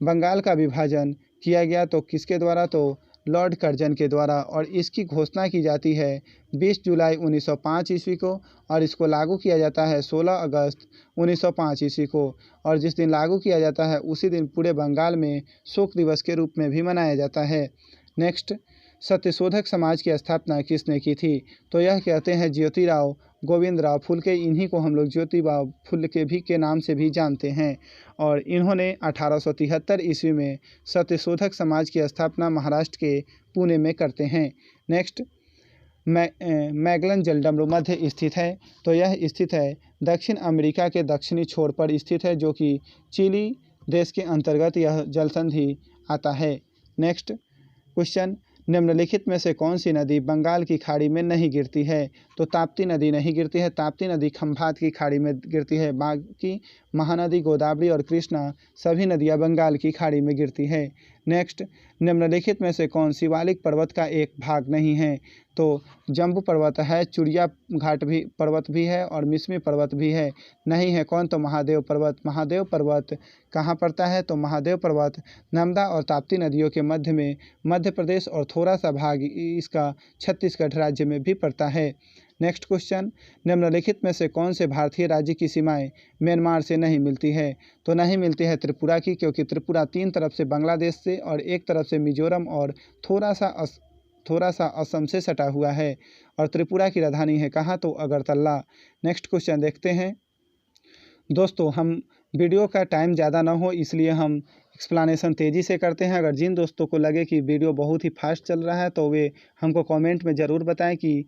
बंगाल का विभाजन किया गया तो किसके द्वारा? तो लॉर्ड कर्जन के द्वारा, और इसकी घोषणा की जाती है 20 जुलाई 1905 ईस्वी को, और इसको लागू किया जाता है 16 अगस्त 1905 ईस्वी को। और जिस दिन लागू किया जाता है उसी दिन पूरे बंगाल में शोक दिवस के रूप में भी मनाया जाता है। नेक्स्ट, सत्यशोधक समाज की स्थापना किसने की थी? तो यह कहते हैं ज्योतिराव गोविंदराव फुले। इन्हीं को हम लोग ज्योतिबा फुले के भी के नाम से भी जानते हैं। और इन्होंने 1873 ईस्वी में सत्यशोधक समाज की स्थापना महाराष्ट्र के पुणे में करते हैं। नेक्स्ट, मैगलन जलडमरू मध्य स्थित है। तो यह स्थित है दक्षिण अमेरिका के दक्षिणी छोर पर स्थित है, जो कि चिली देश के अंतर्गत यह जलसंधि आता है। नेक्स्ट क्वेश्चन, निम्नलिखित में से कौन सी नदी बंगाल की खाड़ी में नहीं गिरती है? तो ताप्ती नदी नहीं गिरती है। ताप्ती नदी खंभात की खाड़ी में गिरती है। बाकी महानदी, गोदावरी और कृष्णा सभी नदियां बंगाल की खाड़ी में गिरती है। नेक्स्ट, निम्नलिखित में से कौन शिवालिक पर्वत का एक भाग नहीं है? तो जम्बू पर्वत है, चुड़िया घाट भी पर्वत भी है और मिसमी पर्वत भी है। नहीं है कौन? तो महादेव पर्वत। महादेव पर्वत कहाँ पड़ता है? तो महादेव पर्वत नर्मदा और ताप्ती नदियों के मध्य में मध्य प्रदेश और थोड़ा सा भाग इसका छत्तीसगढ़ राज्य में भी पड़ता है। नेक्स्ट क्वेश्चन, निम्नलिखित में से कौन से भारतीय राज्य की सीमाएं म्यांमार से नहीं मिलती है? तो नहीं मिलती है त्रिपुरा की, क्योंकि त्रिपुरा 3 तरफ से बांग्लादेश से और एक तरफ से मिजोरम और थोड़ा सा असम से सटा हुआ है। और त्रिपुरा की राजधानी है कहाँ? तो अगरतला। नेक्स्ट क्वेश्चन देखते हैं। दोस्तों, हम वीडियो का टाइम ज़्यादा ना हो इसलिए हम एक्सप्लेनेशन तेज़ी से करते हैं। अगर जिन दोस्तों को लगे कि वीडियो बहुत ही फास्ट चल रहा है तो वे हमको कमेंट में ज़रूर बताएं कि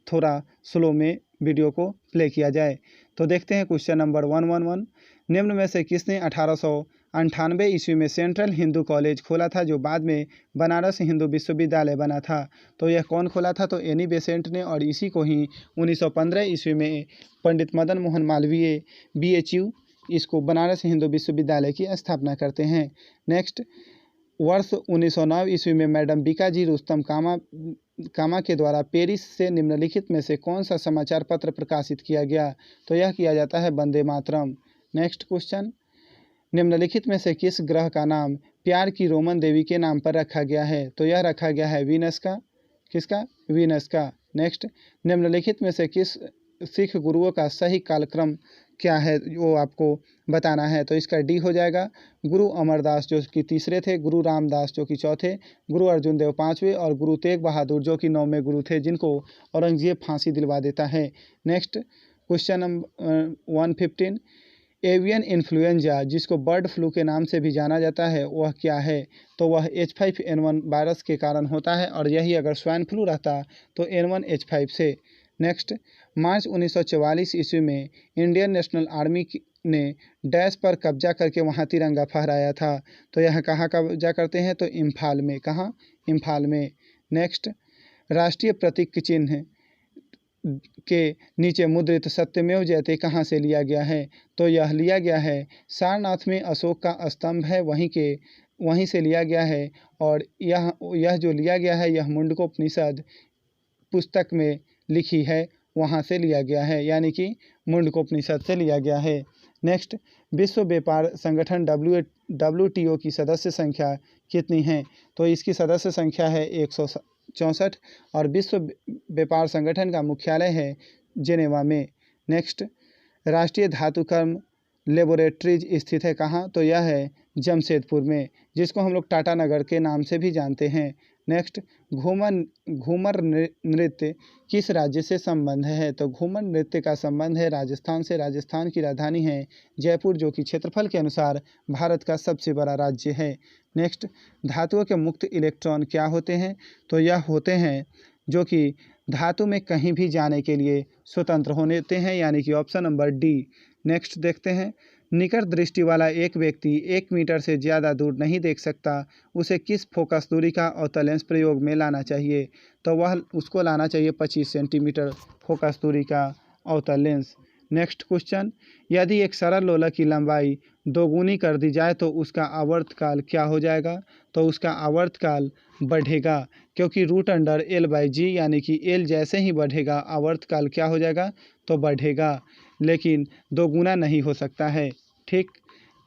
थोड़ा स्लो में वीडियो को प्ले किया जाए। तो देखते हैं क्वेश्चन नंबर 111। निम्न में से किसने 1898 ईस्वी में सेंट्रल हिंदू कॉलेज खोला था, जो बाद में बनारस हिंदू विश्वविद्यालय बना था? तो यह कौन खोला था? तो एनी बेसेंट ने, और इसी को ही 1915 ईस्वी में पंडित मदन मोहन मालवीय BHU इसको बनारस हिंदू विश्वविद्यालय की स्थापना करते हैं। नेक्स्ट, वर्ष 1909 ईस्वी में मैडम बीकाजी रुस्तम कामा के द्वारा पेरिस से निम्नलिखित में से कौन सा समाचार पत्र प्रकाशित किया गया? तो यह किया जाता है वंदे मातरम। नेक्स्ट क्वेश्चन, निम्नलिखित में से किस ग्रह का नाम प्यार की रोमन देवी के नाम पर रखा गया है? तो यह रखा गया है वीनस का। किसका? वीनस का। नेक्स्ट, निम्नलिखित में से किस सिख गुरुओं का सही कालक्रम क्या है वो आपको बताना है? तो इसका डी हो जाएगा। गुरु अमरदास जो कि तीसरे थे, गुरु रामदास जो कि चौथे, गुरु अर्जुन देव पाँचवें और गुरु तेग बहादुर जो कि 9वें गुरु थे, जिनको औरंगजेब फांसी दिलवा देता है। Next question number 115, avian influenza जिसको बर्ड फ्लू के नाम से भी जाना जाता है वह क्या है? तो वह H5N1 वायरस के कारण होता है, और यही अगर स्वाइन फ्लू रहता तो N1H5 से। नेक्स्ट, मार्च 1944 ईस्वी में इंडियन नेशनल आर्मी ने डैश पर कब्जा करके वहां तिरंगा फहराया था। तो यह कहाँ कब्जा करते हैं? तो इम्फाल में। कहाँ? इम्फाल में। नेक्स्ट, राष्ट्रीय प्रतीक चिन्ह के नीचे मुद्रित सत्यमेव जयते कहाँ से लिया गया है? तो यह लिया गया है सारनाथ में, अशोक का स्तंभ है वहीं से लिया गया है। और यह जो लिया गया है यह मुंडकोपनिषद पुस्तक में लिखी है, वहाँ से लिया गया है, यानी कि मुंडकोपनिषद से लिया गया है। नेक्स्ट, विश्व व्यापार संगठन WTO की सदस्य संख्या कितनी है? तो इसकी सदस्य संख्या है 164, और विश्व व्यापार संगठन का मुख्यालय है जेनेवा में। नेक्स्ट, राष्ट्रीय धातुकर्म लेबोरेटरीज स्थित है कहाँ? तो यह है जमशेदपुर में, जिसको हम लोग टाटा नगर के नाम से भी जानते हैं। नेक्स्ट, घूमर नृत्य किस राज्य से संबंध है? तो घूमर नृत्य का संबंध है राजस्थान से। राजस्थान की राजधानी है जयपुर, जो कि क्षेत्रफल के अनुसार भारत का सबसे बड़ा राज्य है। नेक्स्ट, धातुओं के मुक्त इलेक्ट्रॉन क्या होते हैं? तो यह होते हैं जो कि धातु में कहीं भी जाने के लिए स्वतंत्र होते हैं, यानी कि ऑप्शन नंबर डी। नेक्स्ट देखते हैं, निकट दृष्टि वाला एक व्यक्ति 1 मीटर से ज़्यादा दूर नहीं देख सकता, उसे किस फोकस दूरी का अवतल लेंस प्रयोग में लाना चाहिए? तो वह उसको लाना चाहिए 25 सेंटीमीटर फोकस दूरी का अवतल लेंस। नेक्स्ट क्वेश्चन, यदि एक सरल लोलक की लंबाई दोगुनी कर दी जाए तो उसका आवर्तकाल क्या हो जाएगा? तो उसका आवर्तकाल बढ़ेगा, क्योंकि √L/G, यानी कि L जैसे ही बढ़ेगा आवर्तकाल क्या हो जाएगा? तो बढ़ेगा, लेकिन दोगुना नहीं हो सकता है। ठीक,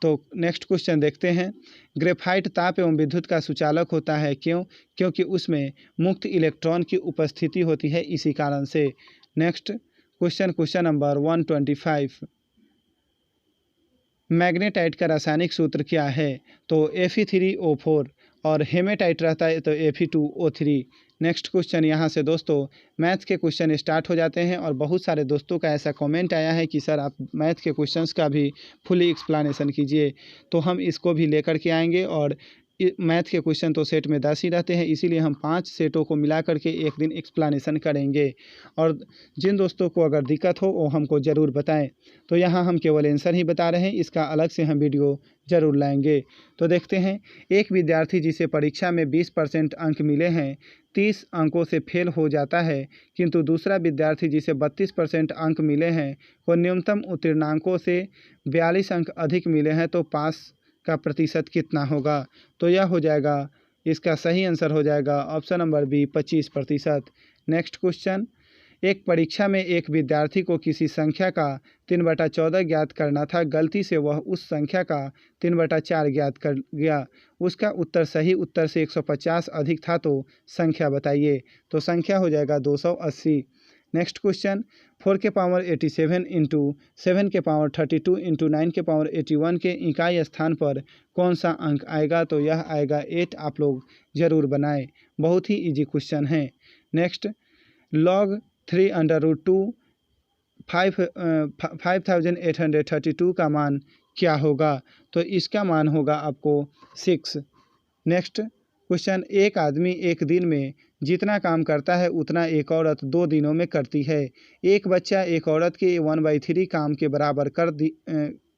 तो नेक्स्ट क्वेश्चन देखते हैं, ग्रेफाइट ताप एवं विद्युत का सुचालक होता है, क्यों? क्योंकि उसमें मुक्त इलेक्ट्रॉन की उपस्थिति होती है, इसी कारण से। नेक्स्ट क्वेश्चन नंबर 125, मैग्नेटाइट का रासायनिक सूत्र क्या है? तो Fe3O4, और हेमेटाइट रहता है तो Fe2O3। नेक्स्ट क्वेश्चन, यहाँ से दोस्तों मैथ के क्वेश्चन स्टार्ट हो जाते हैं, और बहुत सारे दोस्तों का ऐसा कमेंट आया है कि सर आप मैथ के क्वेश्चंस का भी फुली एक्सप्लेनेशन कीजिए। तो हम इसको भी लेकर के आएंगे, और मैथ के क्वेश्चन तो सेट में 10 ही रहते हैं, इसीलिए हम 5 सेटों को मिला करके एक दिन एक्सप्लेनेशन करेंगे। और जिन दोस्तों को अगर दिक्कत हो वो हमको ज़रूर बताएं। तो यहाँ हम केवल आंसर ही बता रहे हैं, इसका अलग से हम वीडियो ज़रूर लाएंगे। तो देखते हैं, एक विद्यार्थी जिसे परीक्षा में 20% अंक मिले हैं 30 अंकों से फेल हो जाता है, किंतु दूसरा विद्यार्थी जिसे 32% अंक मिले हैं को न्यूनतम उत्तीर्णांकों से 42 अंक अधिक मिले हैं, तो पास का प्रतिशत कितना होगा? तो यह हो जाएगा, इसका सही आंसर हो जाएगा option number B 25%। Next question, एक परीक्षा में एक विद्यार्थी को किसी संख्या का 3/14 ज्ञात करना था, गलती से वह उस संख्या का 3/4 ज्ञात कर गया, उसका उत्तर सही उत्तर से 150 अधिक था, तो संख्या बताइए। तो संख्या हो जाएगा 280। नेक्स्ट क्वेश्चन, 4 के पावर 87 इंटू 7 के पावर 32 इंटू 9 के पावर 81 के इकाई स्थान पर कौन सा अंक आएगा? तो यह आएगा 8। आप लोग ज़रूर बनाएं, बहुत ही इजी क्वेश्चन है। नेक्स्ट, log 3/2 5832 का मान क्या होगा? तो इसका मान होगा आपको 6। नेक्स्ट क्वेश्चन, एक आदमी एक दिन में जितना काम करता है उतना एक औरत 2 दिनों में करती है। एक बच्चा एक औरत के 1/3 काम के बराबर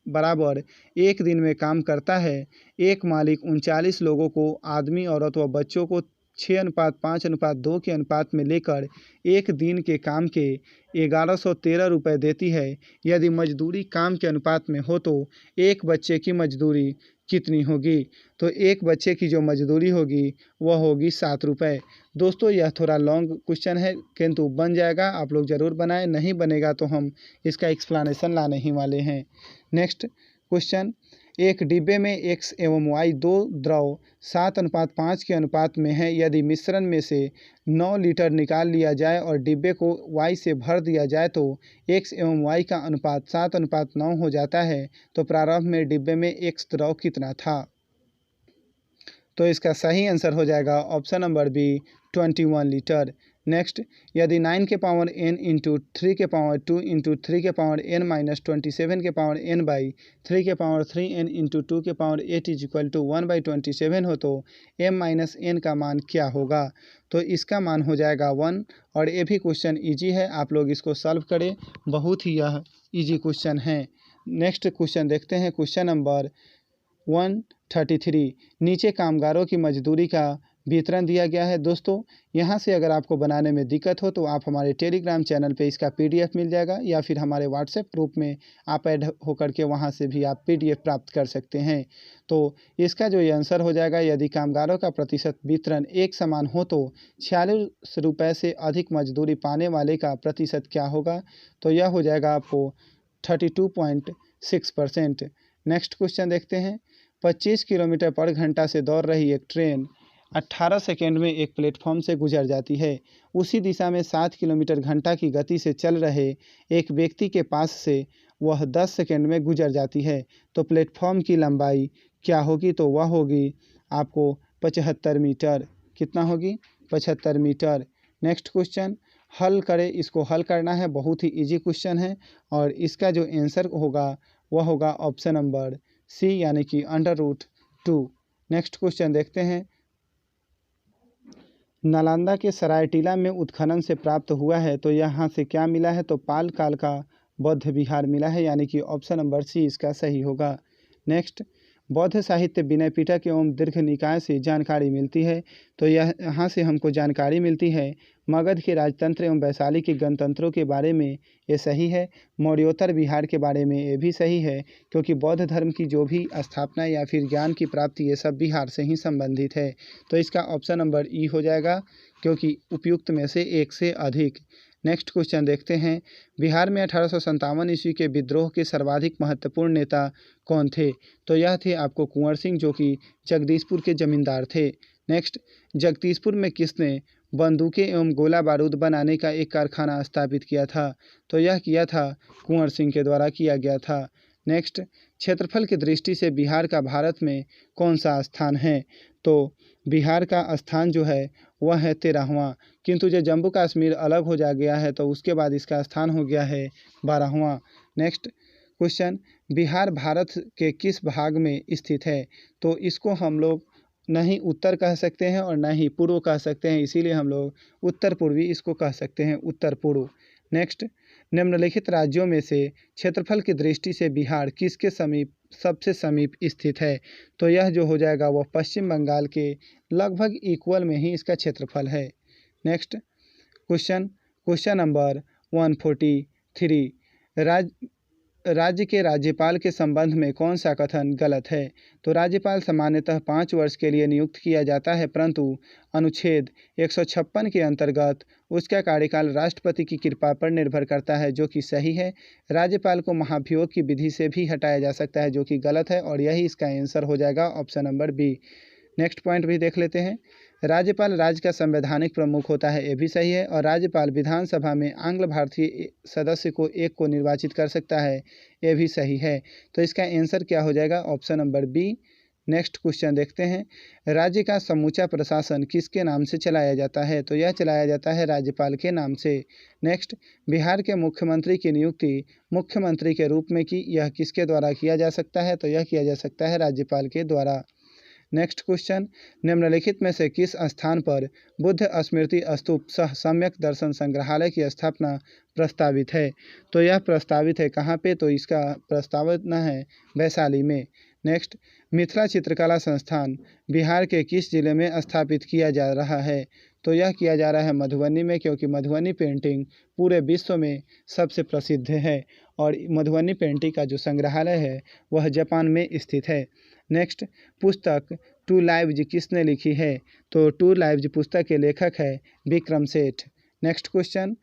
बराबर एक दिन में काम करता है, एक मालिक 39 लोगों को, आदमी, औरत व बच्चों को 6:5:2 के अनुपात में लेकर एक दिन के काम के 1113 रुपये देती है। यदि मजदूरी काम के अनुपात में हो तो एक बच्चे की मजदूरी कितनी होगी? तो एक बच्चे की जो मजदूरी होगी वह होगी 7 रुपये। दोस्तों यह थोड़ा लॉन्ग क्वेश्चन है, किंतु बन जाएगा, आप लोग ज़रूर बनाएं, नहीं बनेगा तो हम इसका एक्सप्लेनेशन लाने ही वाले हैं। नेक्स्ट क्वेश्चन, एक डिब्बे में एक्स एवं वाई दो द्रव 7:5 के अनुपात में है। यदि मिश्रण में से 9 लीटर निकाल लिया जाए और डिब्बे को वाई से भर दिया जाए तो एक्स एवं वाई का अनुपात 7:9 हो जाता है। तो प्रारंभ में डिब्बे में एक्स द्रव कितना था? तो इसका सही आंसर हो जाएगा option number B 21 litre. Next, यदि 9 के पावर n इंटू 3 के पावर 2 इंटू 3 के पावर n माइनस 27 के पावर n बाई 3 के पावर 3n इंटू 2 के पावर 8 इज इक्वल टू 1/27 हो तो m माइनस n का मान क्या होगा? तो इसका मान हो जाएगा 1। और ये भी क्वेश्चन ईजी है, आप लोग इसको सॉल्व करें, बहुत ही यह ईजी क्वेश्चन है। नेक्स्ट क्वेश्चन देखते हैं, क्वेश्चन नंबर 133। नीचे कामगारों की मजदूरी का वितरण दिया गया है। दोस्तों यहाँ से अगर आपको बनाने में दिक्कत हो तो आप हमारे टेलीग्राम चैनल पे इसका PDF मिल जाएगा, या फिर हमारे व्हाट्सएप ग्रुप में आप ऐड होकर के वहाँ से भी आप PDF प्राप्त कर सकते हैं। तो इसका जो ये आंसर हो जाएगा, यदि कामगारों का प्रतिशत वितरण एक समान हो तो 46 रुपये से अधिक मजदूरी पाने वाले का प्रतिशत क्या होगा? तो यह हो जाएगा आपको 32.6%। नेक्स्ट क्वेश्चन देखते हैं, 25 किलोमीटर पर घंटा से दौड़ रही एक ट्रेन 18 सेकेंड में एक प्लेटफॉर्म से गुजर जाती है। उसी दिशा में 7 किलोमीटर घंटा की गति से चल रहे एक व्यक्ति के पास से वह 10 सेकेंड में गुजर जाती है। तो प्लेटफॉर्म की लंबाई क्या होगी? तो वह होगी आपको 75 मीटर। कितना होगी? 75 मीटर। नेक्स्ट क्वेश्चन हल करें, इसको हल करना है, बहुत ही इजी क्वेश्चन है और इसका जो आंसर होगा वह होगा ऑप्शन नंबर सी यानी कि √2। नेक्स्ट क्वेश्चन देखते हैं, नालंदा के सरायटीला में उत्खनन से प्राप्त हुआ है, तो यहाँ से क्या मिला है? तो पाल काल का बौद्ध विहार मिला है, यानी कि ऑप्शन नंबर सी इसका सही होगा। नेक्स्ट, बौद्ध साहित्य विनय पिटक एवं दीर्घ निकाय से जानकारी मिलती है, तो यहाँ से हमको जानकारी मिलती है मगध के राजतंत्र एवं वैशाली के गणतंत्रों के बारे में, ये सही है। मौर्योत्तर बिहार के बारे में ये भी सही है, क्योंकि बौद्ध धर्म की जो भी स्थापना या फिर ज्ञान की प्राप्ति ये सब बिहार से ही संबंधित है। तो इसका ऑप्शन नंबर ई हो जाएगा, क्योंकि उपयुक्त में से एक से अधिक। नेक्स्ट क्वेश्चन देखते हैं, बिहार में 1857 ईस्वी के विद्रोह के सर्वाधिक महत्वपूर्ण नेता कौन थे? तो यह थे आपको कुंवर सिंह, जो कि जगदीशपुर के जमींदार थे। नेक्स्ट, जगदीशपुर में किसने बंदूकें एवं गोला बारूद बनाने का एक कारखाना स्थापित किया था? तो यह किया था कुंवर सिंह के द्वारा किया गया था। नेक्स्ट, क्षेत्रफल की दृष्टि से बिहार का भारत में कौन सा स्थान है? तो बिहार का स्थान जो है वह है 13वां, किंतु जो जम्मू कश्मीर अलग हो जा गया है तो उसके बाद इसका स्थान हो गया है 12वां। नेक्स्ट क्वेश्चन, बिहार भारत के किस भाग में स्थित है? तो इसको हम लोग न ही उत्तर कह सकते हैं और न ही पूर्व कह सकते हैं, इसीलिए हम लोग उत्तर पूर्वी इसको कह सकते हैं, उत्तर पूर्व। नेक्स्ट, निम्नलिखित राज्यों में से क्षेत्रफल की दृष्टि से बिहार किसके समीप सबसे समीप स्थित है? तो यह जो हो जाएगा वह पश्चिम बंगाल के लगभग इक्वल में ही इसका क्षेत्रफल है। नेक्स्ट क्वेश्चन नंबर 143, राज्य के राज्यपाल के संबंध में कौन सा कथन गलत है? तो राज्यपाल सामान्यतः 5 वर्ष के लिए नियुक्त किया जाता है, परंतु अनुच्छेद 156 के अंतर्गत उसका कार्यकाल राष्ट्रपति की कृपा पर निर्भर करता है, जो कि सही है। राज्यपाल को महाभियोग की विधि से भी हटाया जा सकता है, जो कि गलत है, और यही इसका आंसर हो जाएगा option number B. Next point भी देख लेते हैं, राज्यपाल राज्य का संवैधानिक प्रमुख होता है, ये भी सही है। और राज्यपाल विधानसभा में आंग्ल भारतीय सदस्य को एक को निर्वाचित कर सकता है, ये भी सही है। तो इसका आंसर क्या हो जाएगा? Option number B. Next question देखते हैं, राज्य का समूचा प्रशासन किसके नाम से चलाया जाता है? तो यह चलाया जाता है राज्यपाल के नाम से। नेक्स्ट, बिहार के मुख्यमंत्री की नियुक्ति मुख्यमंत्री के रूप में की, यह किसके द्वारा किया जा सकता है? तो यह किया जा सकता है राज्यपाल के द्वारा। नेक्स्ट क्वेश्चन, निम्नलिखित में से किस स्थान पर बुद्ध स्मृति स्तूप सह सम्यक दर्शन संग्रहालय की स्थापना प्रस्तावित है? तो यह प्रस्तावित है कहाँ पे? तो इसका प्रस्तावना है वैशाली में। नेक्स्ट, मिथिला चित्रकला संस्थान बिहार के किस जिले में स्थापित किया जा रहा है? तो यह किया जा रहा है मधुबनी में, क्योंकि मधुबनी पेंटिंग पूरे विश्व में सबसे प्रसिद्ध है और मधुबनी पेंटिंग का जो संग्रहालय है वह जापान में स्थित है। नेक्स्ट, पुस्तक टू लाइव्स किसने लिखी है? तो टू लाइव्स पुस्तक के लेखक है Vikram Seth. Next question,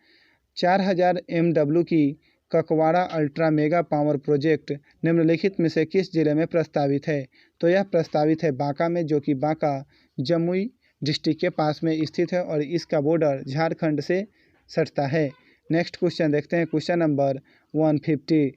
4000 MW की ककवाड़ा अल्ट्रा मेगा पावर प्रोजेक्ट निम्नलिखित में से किस जिले में प्रस्तावित है? तो यह प्रस्तावित है बांका में, जो कि बांका जमुई डिस्ट्रिक्ट के पास में स्थित है और इसका बॉर्डर झारखंड से सटता है। नेक्स्ट क्वेश्चन देखते हैं, क्वेश्चन नंबर 150।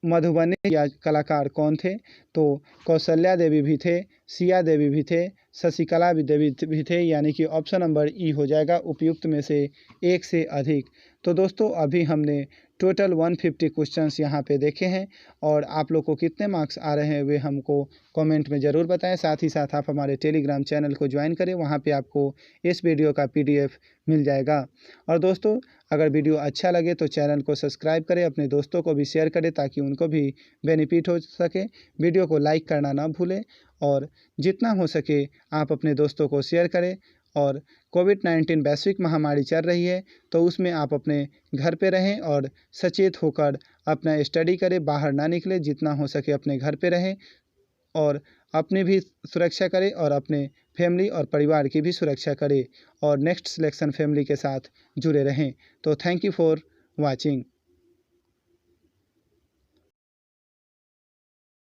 मधुबनी या कलाकार कौन थे? तो कौशल्या देवी भी थे, सिया देवी भी थे, शशिकला देवी भी थे, यानी कि ऑप्शन नंबर ई हो जाएगा उपयुक्त में से एक से अधिक। तो दोस्तों अभी हमने टोटल 150 क्वेश्चंस यहाँ पे देखे हैं और आप लोग को कितने मार्क्स आ रहे हैं वे हमको कमेंट में ज़रूर बताएं। साथ ही साथ आप हमारे टेलीग्राम चैनल को ज्वाइन करें, वहाँ पे आपको इस वीडियो का PDF मिल जाएगा। और दोस्तों अगर वीडियो अच्छा लगे तो चैनल को सब्सक्राइब करें, अपने दोस्तों को भी शेयर करें ताकि उनको भी बेनिफिट हो सके। वीडियो को लाइक करना ना भूलें और जितना हो सके आप अपने दोस्तों को शेयर करें। और कोविड-19 वैश्विक महामारी चल रही है तो उसमें आप अपने घर पे रहें और सचेत होकर अपना स्टडी करें, बाहर ना निकलें, जितना हो सके अपने घर पे रहें और अपनी भी सुरक्षा करें और अपने फैमिली और परिवार की भी सुरक्षा करें और नेक्स्ट सिलेक्शन फैमिली के साथ जुड़े रहें। तो थैंक यू फॉर वाचिंग।